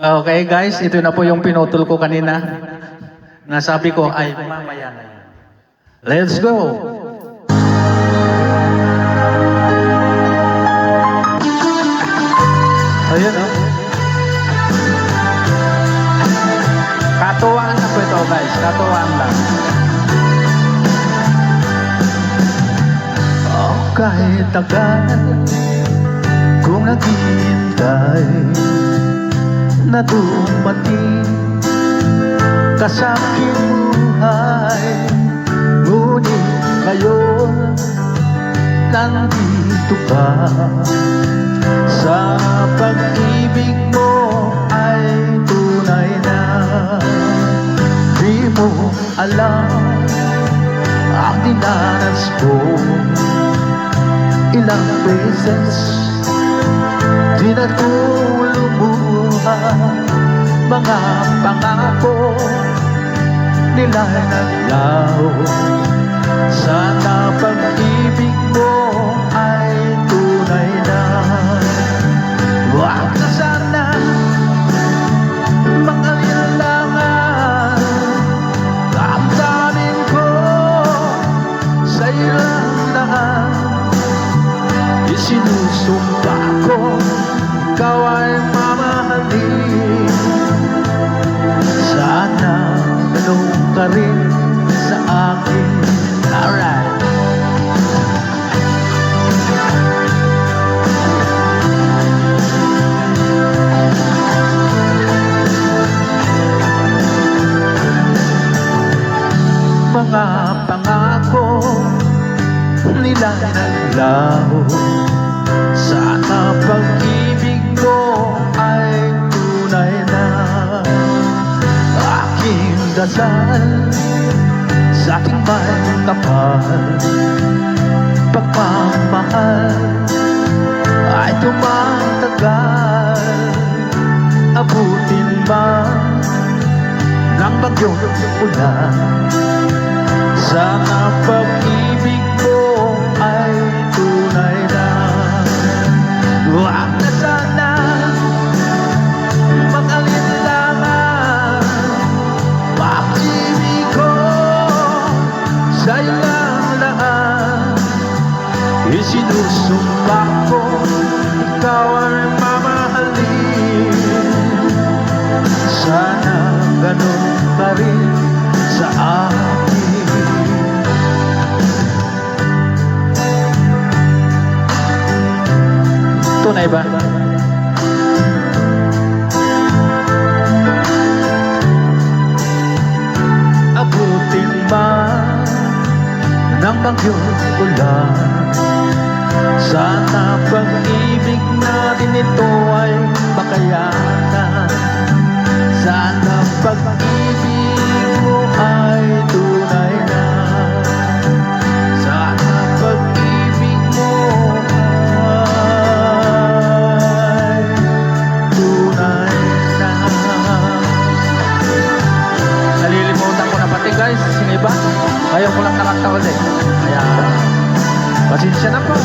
Okay guys, ito na po yung pinutol ko kanina. Nasabi ko ay mamaya na yan. Let's go! Ayun o. Katuwaan na po ito guys, katuwaan lang. Oh, kahit tagal kung naghihintay na dumating ka sa aking buhay, ngunit ngayon nandito ka. Sa pag-ibig mo ay tunay na. Di mo alam ang dinanas ko. Ilang beses tinatulong mo mga pangako nila'y naglaho. Sana pag-ibig mo ay tunay na. Huwag na sana mag-alilangan. Damdamin ko sa ilang lahat. Isinusumpa ko ikaw ay mamahalin. Sana ganun ka rin sa akin. Alright. Mga pangako nila naglaho. Sana pag-ibig mo ay tunay na. Aking dasal sa aking may kapal, pagmamahal ay tumatagal. Abutin man ng bagyong ulan. Sana pag-ibig mo ay tunay na. Huwag na sana mag-alilangan. Pag-ibig ko sa'yo lang lahat. Isinusumpa ko ikaw ay mamahalin. Sana ganun pa rin sa akin. Tunay ba? Abutin ba ng bagyong ulan? Sana pag-ibig natin ito ay makayanan. Sana pag-ibig mo ay tunay na. Sana pag-ibig mo ay tunay na. Nalilimutan ko na pati guys, sino iba? Ayaw ko lang nakanta ulit. Kaya pasensya na po.